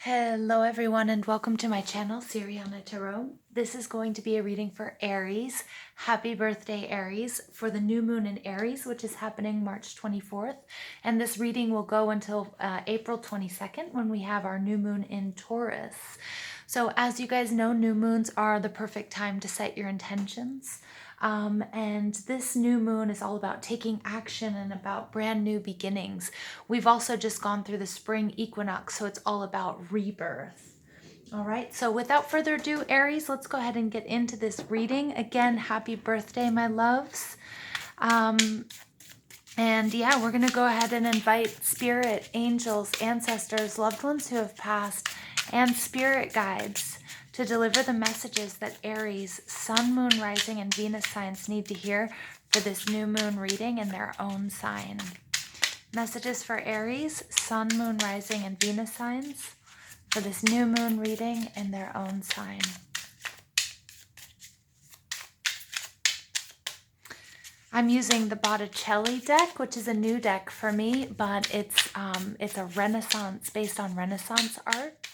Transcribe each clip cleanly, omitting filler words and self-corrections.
Hello everyone and welcome to my channel, Siriana Tarot. This is going to be a reading for Aries. Happy birthday, Aries, for the new moon in Aries, which is happening March 24th. And this reading will go until April 22nd when we have our new moon in Taurus. So as you guys know, new moons are the perfect time to set your intentions. And this new moon is all about taking action and about brand new beginnings. We've also just gone through the spring equinox, so it's all about rebirth. All right, so without further ado, Aries, let's go ahead and get into this reading. Again, happy birthday, my loves. And yeah, we're going to go ahead and invite spirit, angels, ancestors, loved ones who have passed, and spirit guides to deliver the messages that Aries, Sun, Moon, Rising, and Venus signs need to hear for this new moon reading in their own sign. Messages for Aries, Sun, Moon, Rising, and Venus signs for this new moon reading in their own sign. I'm using the Botticelli deck, which is a new deck for me, but it's a Renaissance, based on Renaissance art,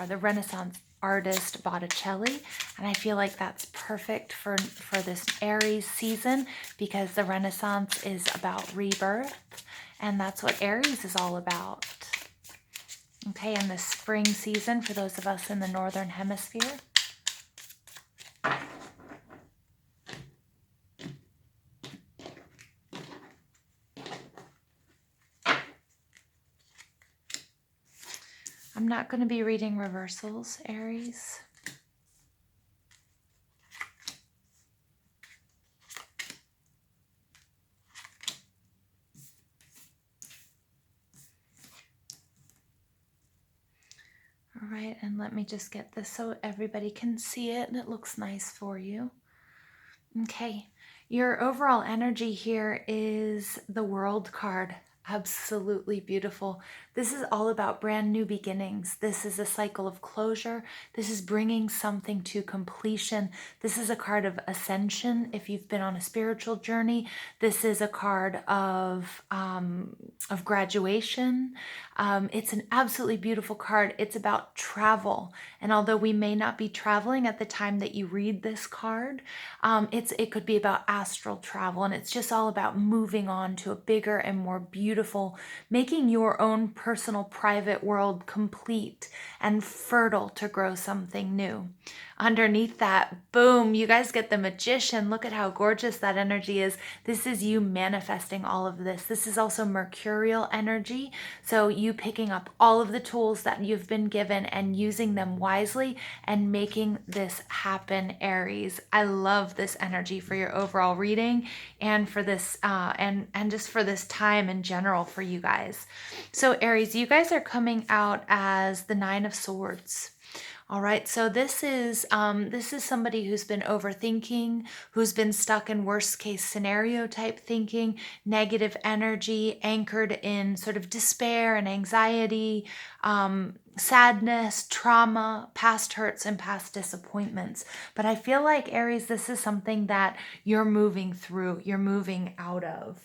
the Renaissance artist Botticelli, and I feel like that's perfect for this Aries season because the Renaissance is about rebirth, and that's what Aries is all about. Okay, and the spring season for those of us in the Northern Hemisphere. I'm not going to be reading reversals, Aries. All right, and let me just get this so everybody can see it and it looks nice for you. Okay, your overall energy here is the World card. Absolutely beautiful. This is all about brand new beginnings. This is a cycle of closure. This is bringing something to completion. This is a card of ascension if you've been on a spiritual journey. This is a card of graduation. It's an absolutely beautiful card. It's about travel. And although we may not be traveling at the time that you read this card, it could be about astral travel. And it's just all about moving on to a bigger and more beautiful, making your own personal private world complete and fertile to grow something new. Underneath that, boom, you guys get the Magician. Look at how gorgeous that energy is. This is you manifesting all of this. This is also Mercurial energy. So you picking up all of the tools that you've been given and using them wisely and making this happen, Aries. I love this energy for your overall reading and for this and just for this time in general for you guys. So Aries, you guys are coming out as the Nine of Swords. All right, so this is somebody who's been overthinking, who's been stuck in worst case scenario type thinking, negative energy, anchored in sort of despair and anxiety, sadness, trauma, past hurts, and past disappointments. But I feel like, Aries, this is something that you're moving through, you're moving out of.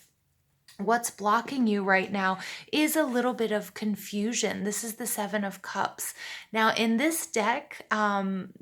What's blocking you right now is a little bit of confusion. This is the Seven of Cups. Now, in this deck, I'm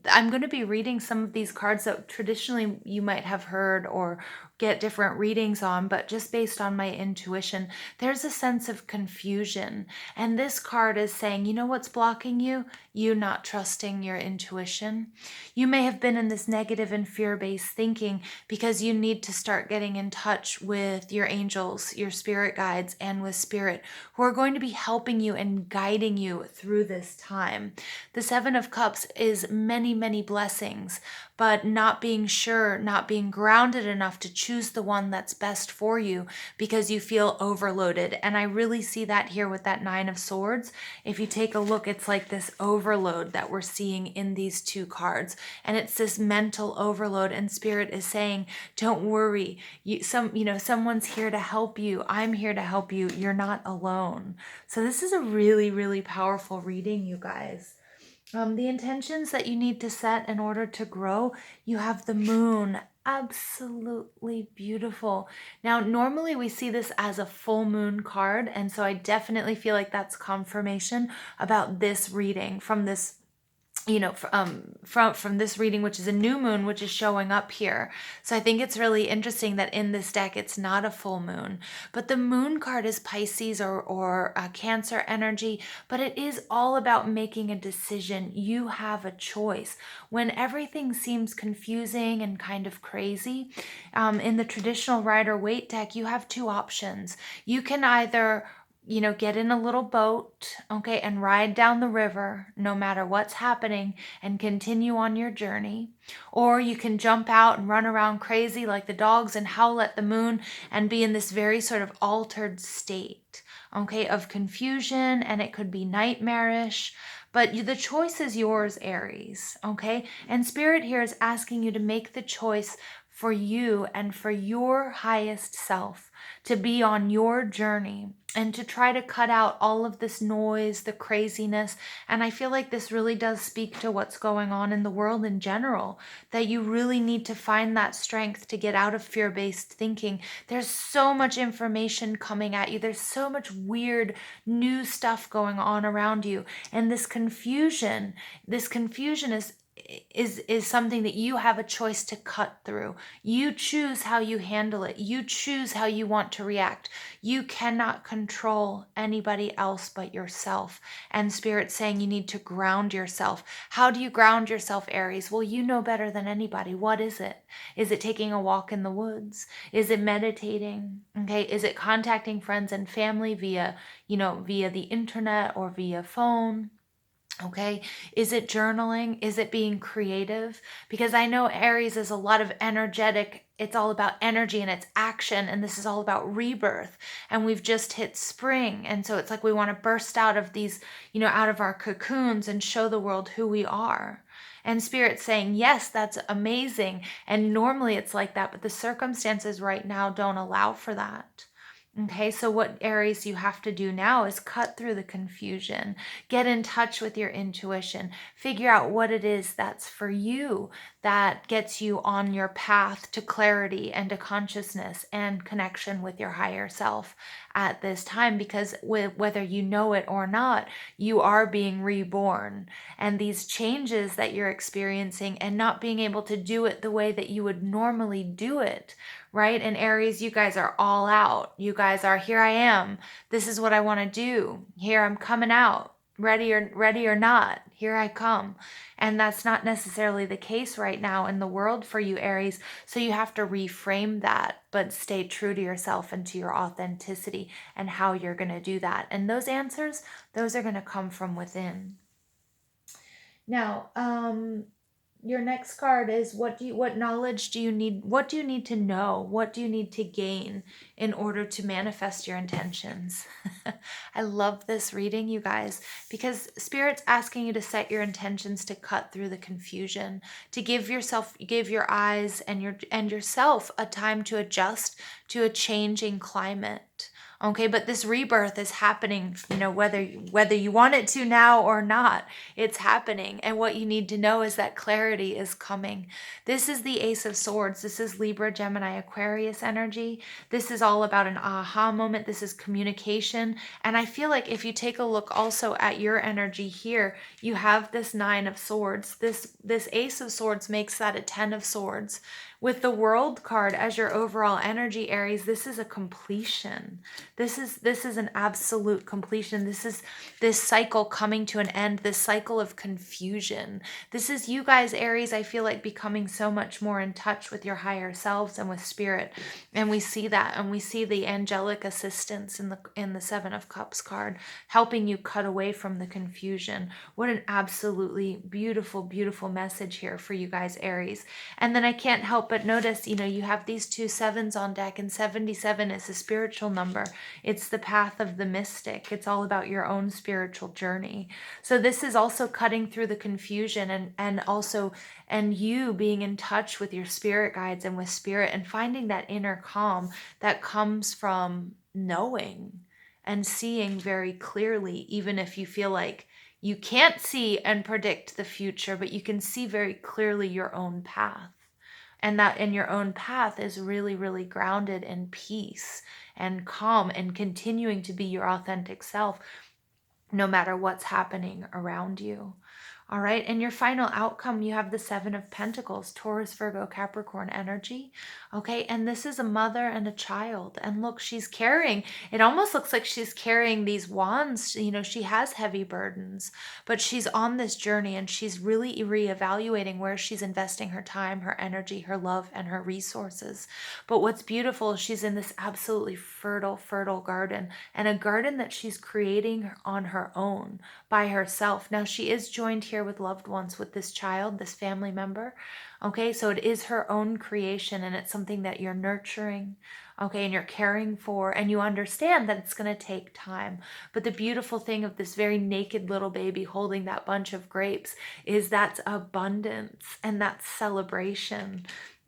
going to be reading some of these cards that traditionally you might have heard or get different readings on, but just based on my intuition, there's a sense of confusion. And this card is saying, you know what's blocking you? You not trusting your intuition. You may have been in this negative and fear-based thinking because you need to start getting in touch with your angels, your spirit guides, and with spirit who are going to be helping you and guiding you through this time. The Seven of Cups is many, many blessings, but not being sure, not being grounded enough to choose the one that's best for you because you feel overloaded. And I really see that here with that Nine of Swords. If you take a look, it's like this overload that we're seeing in these two cards. And it's this mental overload, and Spirit is saying, don't worry. Someone's here to help you. I'm here to help you. You're not alone. So this is a really, really powerful reading, you guys. The intentions that you need to set in order to grow, you have the moon absolutely beautiful. Now, normally we see this as a full moon card, and so I definitely feel like that's confirmation about this reading from this, from this reading, which is a new moon, which is showing up here. So I think it's really interesting that in this deck it's not a full moon, but the moon card is Pisces or Cancer energy, but it is all about making a decision. You have a choice when everything seems confusing and kind of crazy. In the traditional Rider-Waite deck, you have two options. You can either get in a little boat, okay, and ride down the river no matter what's happening and continue on your journey. Or you can jump out and run around crazy like the dogs and howl at the moon and be in this very sort of altered state, okay, of confusion, and it could be nightmarish. But the choice is yours, Aries, okay? And Spirit here is asking you to make the choice for you and for your highest self, to be on your journey and to try to cut out all of this noise, the craziness. And I feel like this really does speak to what's going on in the world in general, that you really need to find that strength to get out of fear-based thinking. There's so much information coming at you. There's so much weird new stuff going on around you. And this confusion is something that you have a choice to cut through. You choose how you handle it. You choose how you want to react. You cannot control anybody else but yourself. And Spirit's saying you need to ground yourself. How do you ground yourself, Aries? Well, you know better than anybody. What is it? Is it taking a walk in the woods? Is it meditating? Okay. Is it contacting friends and family via the internet or via phone? Okay, is it journaling? Is it being creative? Because I know Aries is a lot of energetic. It's all about energy and it's action. And this is all about rebirth. And we've just hit spring. And so it's like we want to burst out of these, out of our cocoons and show the world who we are. And Spirit's saying, yes, that's amazing. And normally it's like that, but the circumstances right now don't allow for that. Okay, so what, Aries, you have to do now is cut through the confusion, get in touch with your intuition, figure out what it is that's for you, that gets you on your path to clarity and to consciousness and connection with your higher self at this time, because whether you know it or not, you are being reborn. And these changes that you're experiencing and not being able to do it the way that you would normally do it, right? And Aries, you guys are all out. You guys are, here I am. This is what I want to do. Here I'm coming out. Ready or not, here I come. And that's not necessarily the case right now in the world for you, Aries. So you have to reframe that, but stay true to yourself and to your authenticity and how you're going to do that. And those answers, those are going to come from within. Now, your next card is what knowledge do you need? What do you need to know? What do you need to gain in order to manifest your intentions? I love this reading, you guys, because Spirit's asking you to set your intentions to cut through the confusion, to give your eyes and yourself a time to adjust to a changing climate. Okay, but this rebirth is happening, whether you want it to now or not, it's happening. And what you need to know is that clarity is coming. This is the Ace of Swords. This is Libra, Gemini, Aquarius energy. This is all about an aha moment. This is communication. And I feel like if you take a look also at your energy here, you have this Nine of Swords. This Ace of Swords makes that a Ten of Swords. With the World card as your overall energy, Aries, this is a completion. This is an absolute completion. This is this cycle coming to an end, this cycle of confusion. This is you guys, Aries, I feel like becoming so much more in touch with your higher selves and with Spirit. And we see that, and we see the angelic assistance in the Seven of Cups card, helping you cut away from the confusion. What an absolutely beautiful, beautiful message here for you guys, Aries. And then I can't help but notice, you have these two sevens on deck, and 77 is a spiritual number. It's the path of the mystic. It's all about your own spiritual journey. So this is also cutting through the confusion and you being in touch with your spirit guides and with Spirit and finding that inner calm that comes from knowing and seeing very clearly, even if you feel like you can't see and predict the future, but you can see very clearly your own path. and that in your own path is really, really grounded in peace and calm and continuing to be your authentic self no matter what's happening around you. All right. And your final outcome, you have the Seven of Pentacles, Taurus, Virgo, Capricorn energy. Okay. And this is a mother and a child. And look, she's carrying, it almost looks like she's carrying these wands. You know, she has heavy burdens, but she's on this journey and she's really reevaluating where she's investing her time, her energy, her love, and her resources. But what's beautiful is she's in this absolutely fertile, fertile garden, and a garden that she's creating on her own by herself. Now, she is joined here with loved ones, with this child, this family member. Okay, so it is her own creation, and it's something that you're nurturing, okay, and you're caring for, and you understand that it's going to take time. But the beautiful thing of this very naked little baby holding that bunch of grapes is that's abundance and that's celebration.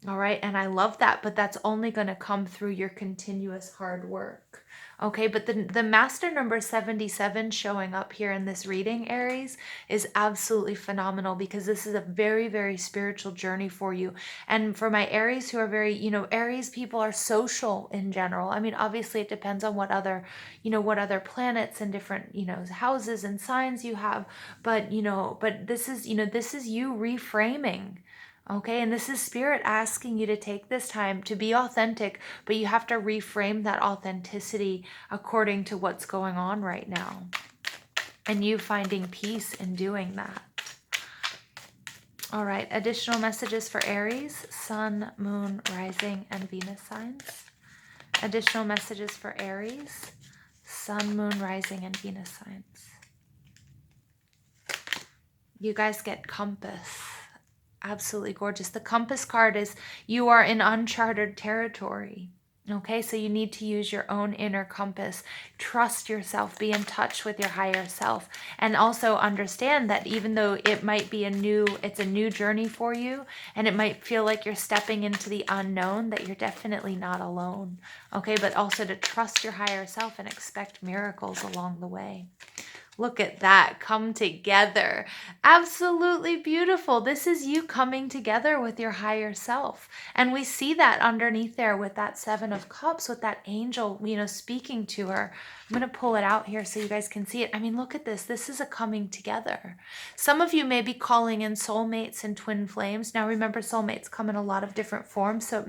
All right, and I love that, but that's only going to come through your continuous hard work. Okay, but the master number 77 showing up here in this reading, Aries, is absolutely phenomenal because this is a very, very spiritual journey for you. And for my Aries who are very, Aries people are social in general. I mean, obviously it depends on what other planets and different, houses and signs you have. But, but this is you reframing. Okay, and this is Spirit asking you to take this time to be authentic, but you have to reframe that authenticity according to what's going on right now. And you finding peace in doing that. All right, additional messages for Aries, Sun, Moon, Rising, and Venus signs. Additional messages for Aries, Sun, Moon, Rising, and Venus signs. You guys get Compass. Absolutely gorgeous. The Compass card is you are in uncharted territory. Okay, so you need to use your own inner compass. Trust yourself, be in touch with your higher self, and also understand that even though it might be it's a new journey for you, and it might feel like you're stepping into the unknown, that you're definitely not alone. Okay, but also to trust your higher self and expect miracles along the way. Look at that, come together. Absolutely beautiful. This is you coming together with your higher self. And we see that underneath there with that Seven of Cups, with that angel, speaking to her. I'm going to pull it out here so you guys can see it. I mean, look at this. This is a coming together. Some of you may be calling in soulmates and twin flames. Now remember, soulmates come in a lot of different forms, so it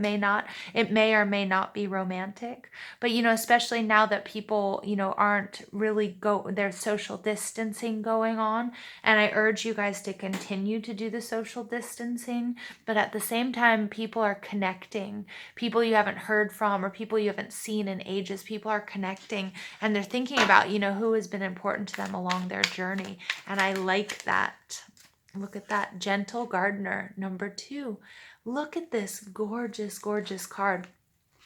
may or may not be romantic. But, especially now that people, aren't really there's social distancing going on. And I urge you guys to continue to do the social distancing. But at the same time, people are connecting. People you haven't heard from or people you haven't seen in ages. People are connecting and they're thinking about, who has been important to them along their journey. And I like that. Look at that. Gentle Gardener, number 2. Look at this gorgeous, gorgeous card.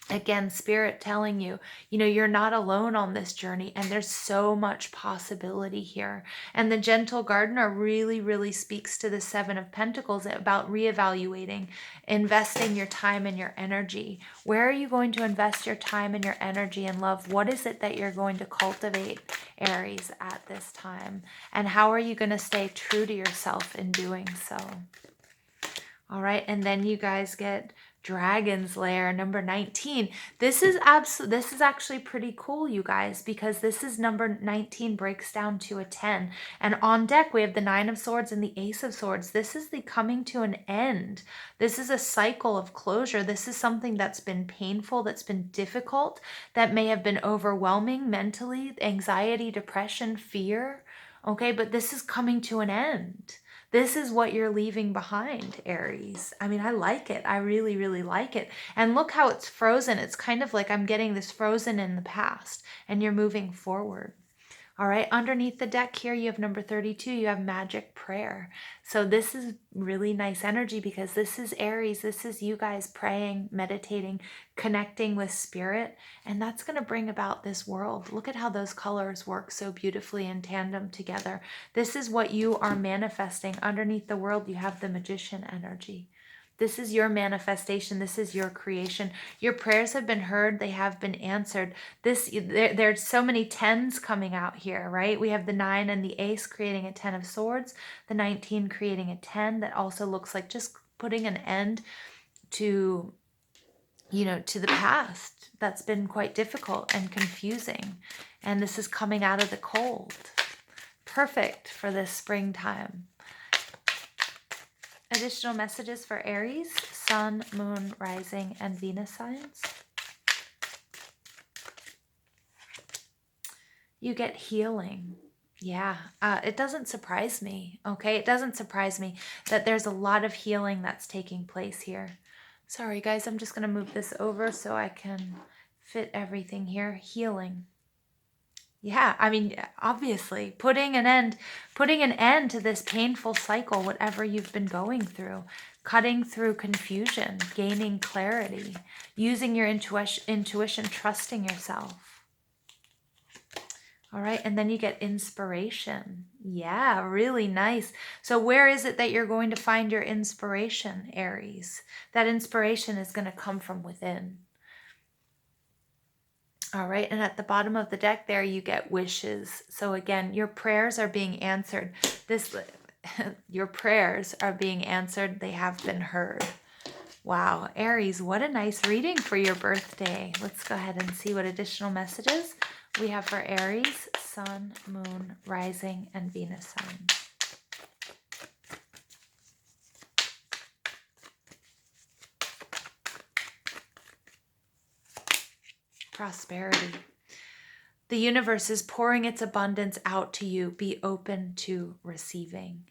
Again, Spirit telling you, you're not alone on this journey, and there's so much possibility here. And the Gentle Gardener really, really speaks to the Seven of Pentacles about reevaluating, investing your time and your energy. Where are you going to invest your time and your energy and love? What is it that you're going to cultivate, Aries, at this time? And how are you going to stay true to yourself in doing so? All right, and then you guys get Dragon's Lair, number 19. This is actually pretty cool, you guys, because this is number 19 breaks down to a 10. And on deck, we have the 9 of Swords and the Ace of Swords. This is the coming to an end. This is a cycle of closure. This is something that's been painful, that's been difficult, that may have been overwhelming mentally, anxiety, depression, fear. Okay, but this is coming to an end. This is what you're leaving behind, Aries. I mean, I like it. I really, really like it. And look how it's frozen. It's kind of like I'm getting this frozen in the past and you're moving forward. All right, underneath the deck here, you have number 32, you have Magic Prayer. So this is really nice energy because this is Aries. This is you guys praying, meditating, connecting with Spirit, and that's going to bring about this world. Look at how those colors work so beautifully in tandem together. This is what you are manifesting. Underneath the world, you have the Magician energy. This is your manifestation. This is your creation. Your prayers have been heard. They have been answered. There's so many 10s coming out here, right? We have the 9 and the Ace creating a 10 of Swords, the 19 creating a 10 that also looks like just putting an end to, to the past that's been quite difficult and confusing. And this is coming out of the cold. Perfect for this springtime. Additional messages for Aries, Sun, Moon, Rising, and Venus signs. You get healing. Yeah, it doesn't surprise me, okay? It doesn't surprise me that there's a lot of healing that's taking place here. Sorry, guys, I'm just going to move this over so I can fit everything here. Healing. Yeah, I mean, obviously, putting an end to this painful cycle, whatever you've been going through, cutting through confusion, gaining clarity, using your intuition, trusting yourself. All right, and then you get inspiration. Yeah, really nice. So where is it that you're going to find your inspiration, Aries? That inspiration is going to come from within. All right, and at the bottom of the deck there, you get wishes. So again, your prayers are being answered. Your prayers are being answered. They have been heard. Wow, Aries, what a nice reading for your birthday. Let's go ahead and see what additional messages we have for Aries, Sun, Moon, Rising, and Venus signs. Prosperity. The universe is pouring its abundance out to you. Be open to receiving.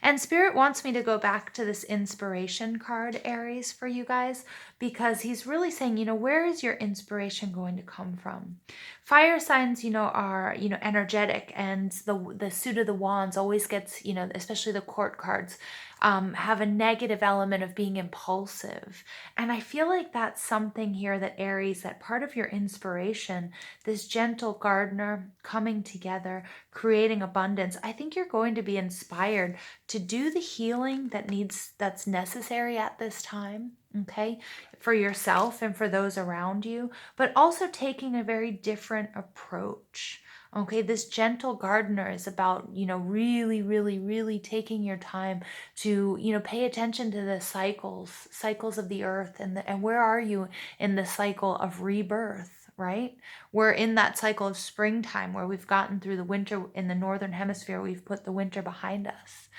And Spirit wants me to go back to this inspiration card, Aries, for you guys, because he's really saying, where is your inspiration going to come from? Fire signs, are, energetic, and the suit of the wands always gets, especially the court cards, have a negative element of being impulsive. And I feel like that's something here that Aries, that part of your inspiration, this gentle gardener coming together, creating abundance. I think you're going to be inspired to do the healing that's necessary at this time, okay, for yourself and for those around you, but also taking a very different approach. Okay, this gentle gardener is about, really, really, really taking your time to, pay attention to the cycles of the earth, and where are you in the cycle of rebirth, right? We're in that cycle of springtime where we've gotten through the winter in the northern hemisphere. We've put the winter behind us.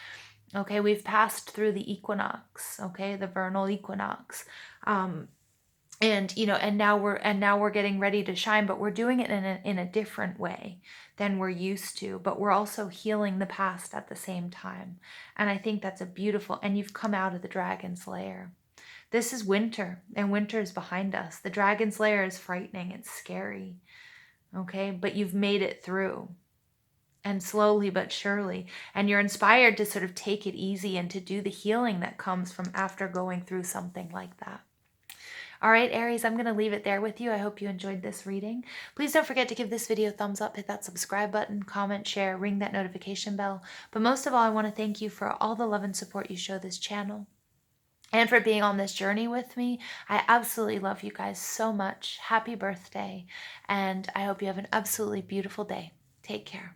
Okay, we've passed through the equinox, okay, the vernal equinox. And now we're getting ready to shine, but we're doing it in a different way than we're used to, but we're also healing the past at the same time. And I think that's a beautiful, and you've come out of the dragon's lair. This is winter, and winter is behind us. The dragon's lair is frightening, it's scary, okay, but you've made it through, and slowly but surely, and you're inspired to sort of take it easy and to do the healing that comes from after going through something like that. All right, Aries, I'm going to leave it there with you. I hope you enjoyed this reading. Please don't forget to give this video a thumbs up, hit that subscribe button, comment, share, ring that notification bell. But most of all, I want to thank you for all the love and support you show this channel and for being on this journey with me. I absolutely love you guys so much. Happy birthday, and I hope you have an absolutely beautiful day. Take care.